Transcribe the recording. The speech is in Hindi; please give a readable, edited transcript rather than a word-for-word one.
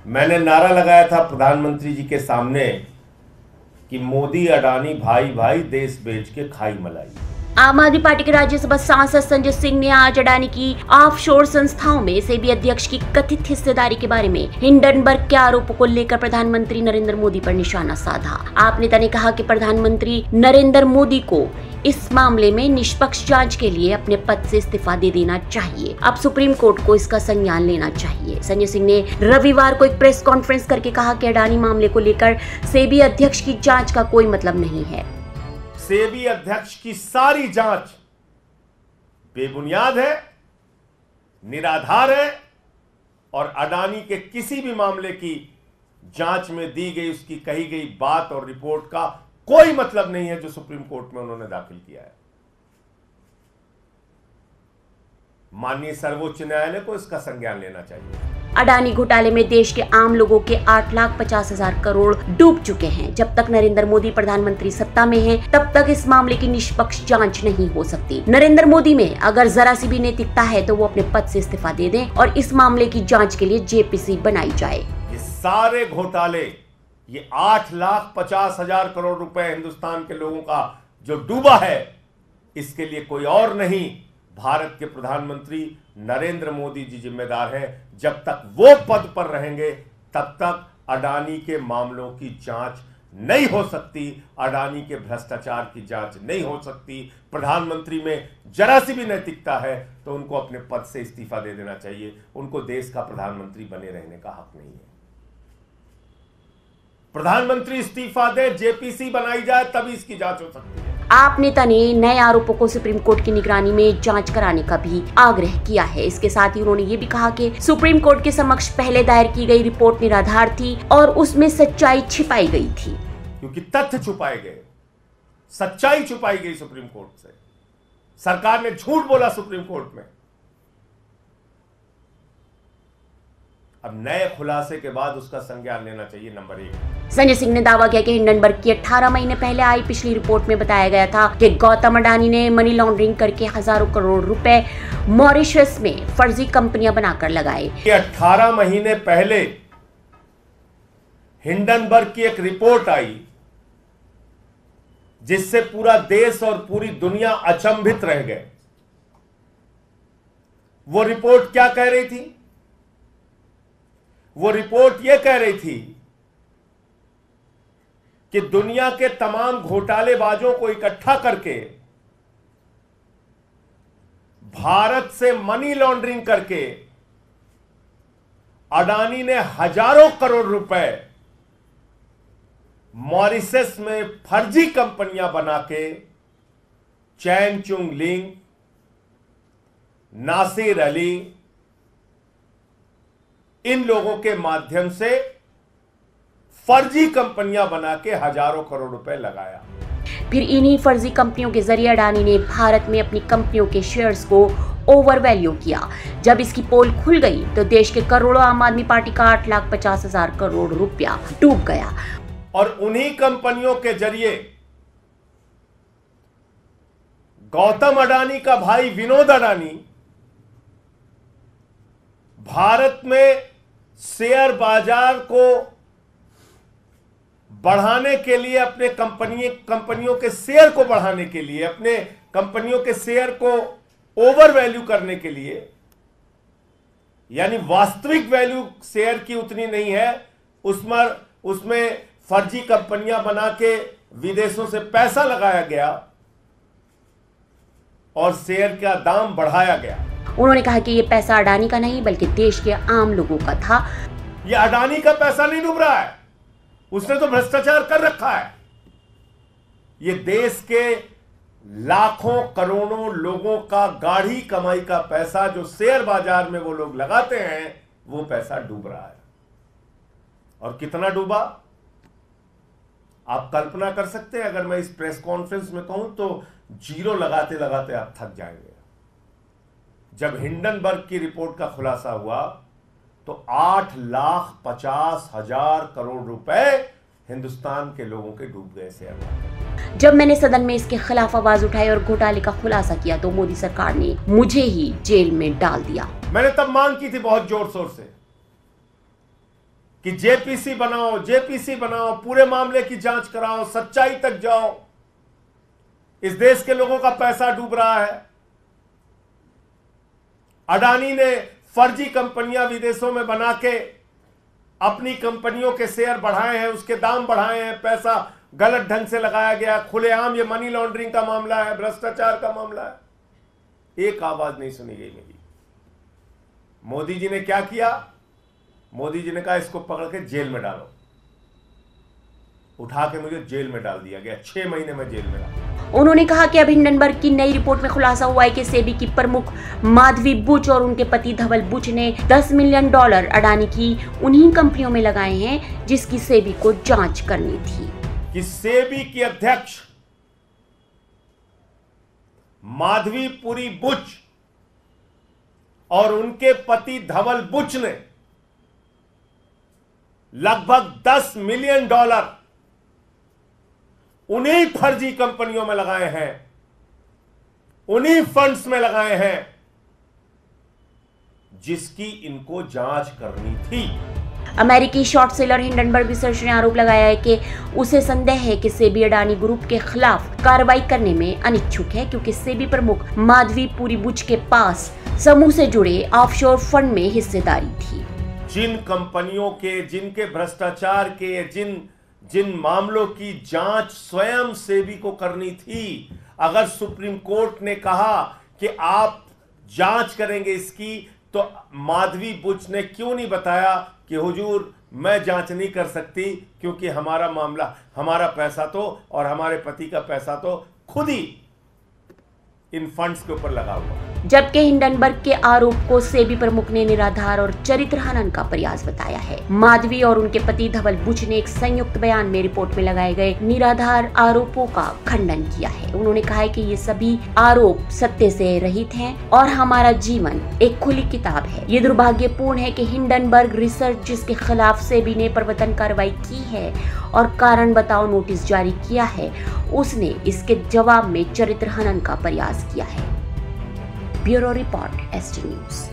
मैंने नारा लगाया था प्रधानमंत्री जी के सामने कि मोदी अडानी भाई भाई देश बेच के खाई मलाई। आम आदमी पार्टी के राज्यसभा सांसद संजय सिंह ने आज अडानी की ऑफशोर संस्थाओं में सेबी अध्यक्ष की कथित हिस्सेदारी के बारे में हिंडनबर्ग के आरोपों को लेकर प्रधानमंत्री नरेंद्र मोदी पर निशाना साधा। आप नेता ने कहा कि प्रधानमंत्री नरेंद्र मोदी को इस मामले में निष्पक्ष जांच के लिए अपने पद से इस्तीफा दे देना चाहिए। अब सुप्रीम कोर्ट को इसका संज्ञान लेना चाहिए। संजय सिंह ने रविवार को एक प्रेस कॉन्फ्रेंस करके कहा कि अडानी मामले को लेकर सेबी अध्यक्ष की जांच का कोई मतलब नहीं है। सेबी अध्यक्ष की सारी जांच बेबुनियाद है, निराधार है और अडानी के किसी भी मामले की जांच में दी गई उसकी कही गई बात और रिपोर्ट का कोई मतलब नहीं है जो सुप्रीम कोर्ट में उन्होंने दाखिल किया है। माननीय सर्वोच्च न्यायालय को इसका संज्ञान लेना चाहिए। अडानी घोटाले में देश के आम लोगों के 8,50,000 करोड़ डूब चुके हैं। जब तक नरेंद्र मोदी प्रधानमंत्री सत्ता में हैं, तब तक इस मामले की निष्पक्ष जांच नहीं हो सकती। नरेंद्र मोदी में अगर जरा सी भी नैतिकता है तो वो अपने पद से इस्तीफा दे दें और इस मामले की जांच के लिए जेपीसी बनाई जाए। ये सारे घोटाले, ये 8,50,000 करोड़ रुपए हिंदुस्तान के लोगों का जो डूबा है, इसके लिए कोई और नहीं, भारत के प्रधानमंत्री नरेंद्र मोदी जी जिम्मेदार हैं। जब तक वो पद पर रहेंगे तब तक अडानी के मामलों की जांच नहीं हो सकती, अडानी के भ्रष्टाचार की जांच नहीं हो सकती। प्रधानमंत्री में जरा सी भी नैतिकता है तो उनको अपने पद से इस्तीफा दे देना चाहिए। उनको देश का प्रधानमंत्री बने रहने का हक नहीं है। प्रधानमंत्री इस्तीफा दे, जेपीसी बनाई जाए, तभी इसकी जांच हो सकती है। आप नेता ने नए आरोपों को सुप्रीम कोर्ट की निगरानी में जांच कराने का भी आग्रह किया है। इसके साथ ही उन्होंने ये भी कहा कि सुप्रीम कोर्ट के समक्ष पहले दायर की गई रिपोर्ट निराधार थी और उसमें सच्चाई छिपाई गई थी। क्योंकि तथ्य छुपाए गए, सच्चाई छुपाई गई सुप्रीम कोर्ट से। सरकार ने झूठ बोला सुप्रीम कोर्ट में। अब नए खुलासे के बाद उसका संज्ञान लेना चाहिए। नंबर 1, संजय सिंह ने दावा किया कि हिंडनबर्ग की 18 महीने पहले आई पिछली रिपोर्ट में बताया गया था कि गौतम अडानी ने मनी लॉन्ड्रिंग करके हजारों करोड़ रुपए मॉरिशस में फर्जी कंपनियां बनाकर लगाए। 18 महीने पहले हिंडनबर्ग की एक रिपोर्ट आई जिससे पूरा देश और पूरी दुनिया अचंभित रह गए। वो रिपोर्ट क्या कह रही थी? वो रिपोर्ट यह कह रही थी कि दुनिया के तमाम घोटालेबाजों को इकट्ठा करके भारत से मनी लॉन्ड्रिंग करके अडानी ने हजारों करोड़ रुपए मॉरिशस में फर्जी कंपनियां बना के चैन चुंग लिंग, नासिर अली, इन लोगों के माध्यम से फर्जी कंपनियां बना के हजारों करोड़ रुपए लगाया। फिर इन्हीं फर्जी कंपनियों के जरिए अडानी ने भारत में अपनी कंपनियों के शेयर्स को ओवर वैल्यू किया। जब इसकी पोल खुल गई तो देश के करोड़ों आम आदमी पार्टी का 8,50,000 करोड़ रुपया डूब गया। और उन्हीं कंपनियों के जरिए गौतम अडानी का भाई विनोद अडानी भारत में शेयर बाजार को बढ़ाने के लिए, अपने कंपनियों के शेयर को बढ़ाने के लिए, अपने कंपनियों के शेयर को ओवर वैल्यू करने के लिए, यानी वास्तविक वैल्यू शेयर की उतनी नहीं है, उसमें फर्जी कंपनियां बना के विदेशों से पैसा लगाया गया और शेयर का दाम बढ़ाया गया। उन्होंने कहा कि ये पैसा अडानी का नहीं बल्कि देश के आम लोगों का था। ये अडानी का पैसा नहीं डूब रहा है, उसने तो भ्रष्टाचार कर रखा है। ये देश के लाखों करोड़ों लोगों का गाढ़ी कमाई का पैसा जो शेयर बाजार में वो लोग लगाते हैं, वो पैसा डूब रहा है। और कितना डूबा आप कल्पना कर सकते हैं? अगर मैं इस प्रेस कॉन्फ्रेंस में कहूं तो जीरो लगाते लगाते आप थक जाएंगे। जब हिंडनबर्ग की रिपोर्ट का खुलासा हुआ तो 8,50,000 करोड़ रुपए हिंदुस्तान के लोगों के डूब गए शेयर। जब मैंने सदन में इसके खिलाफ आवाज उठाई और घोटाले का खुलासा किया तो मोदी सरकार ने मुझे ही जेल में डाल दिया। मैंने तब मांग की थी बहुत जोर शोर से कि जेपीसी बनाओ, पूरे मामले की जांच कराओ, सच्चाई तक जाओ। इस देश के लोगों का पैसा डूब रहा है। अडानी ने फर्जी कंपनियां विदेशों में बना के अपनी कंपनियों के शेयर बढ़ाए हैं, उसके दाम बढ़ाए हैं, पैसा गलत ढंग से लगाया गया, खुलेआम ये मनी लॉन्ड्रिंग का मामला है, भ्रष्टाचार का मामला है। एक आवाज नहीं सुनी गई मेरी। मोदी जी ने क्या किया? मोदी जी ने कहा इसको पकड़ के जेल में डालो। उठा के मुझे जेल में डाल दिया गया, 6 महीने में जेल में रहा। उन्होंने कहा कि अब हिंडनबर्ग की नई रिपोर्ट में खुलासा हुआ है कि सेबी की प्रमुख माधवी बुच और उनके पति धवल बुच ने $10 मिलियन अडानी की उन्हीं कंपनियों में लगाए हैं जिसकी सेबी को जांच करनी थी। कि सेबी की अध्यक्ष माधवीपुरी बुच और उनके पति धवल बुच ने लगभग $10 मिलियन उन्हीं फर्जी कंपनियों में लगाए हैं, उन्हीं फंड्स में लगाए हैं जिसकी इनको जांच करनी थी। अमेरिकी शॉर्ट सेलर हिंडनबर्ग रिसर्च ने आरोप लगाया है कि उसे संदेह है कि सेबी अडानी ग्रुप के खिलाफ कार्रवाई करने में अनिच्छुक है क्योंकि सेबी प्रमुख माधवीपुरी बुच के पास समूह से जुड़े ऑफशोर फंड में हिस्सेदारी थी। जिन कंपनियों के, जिनके भ्रष्टाचार के, जिन मामलों की जांच स्वयं सेबी को करनी थी, अगर सुप्रीम कोर्ट ने कहा कि आप जांच करेंगे इसकी, तो माधवी बुच ने क्यों नहीं बताया कि हुजूर मैं जांच नहीं कर सकती क्योंकि हमारा मामला, हमारा पैसा तो और हमारे पति का पैसा तो खुद ही इन फंड्स के ऊपर लगा हुआ। जबकि हिंडनबर्ग के आरोप को सेबी प्रमुख ने निराधार और चरित्र हनन का प्रयास बताया है। माधवी और उनके पति धवल बुच ने एक संयुक्त बयान में रिपोर्ट में लगाए गए निराधार आरोपों का खंडन किया है। उन्होंने कहा है कि ये सभी आरोप सत्य से रहित हैं और हमारा जीवन एक खुली किताब है। ये दुर्भाग्यपूर्ण है कि हिंडनबर्ग रिसर्च जिसके खिलाफ सेबी ने प्रवर्तन कार्रवाई की है और कारण बताओ नोटिस जारी किया है, उसने इसके जवाब में चरित्र हनन का प्रयास किया है। Bureau report, ST news.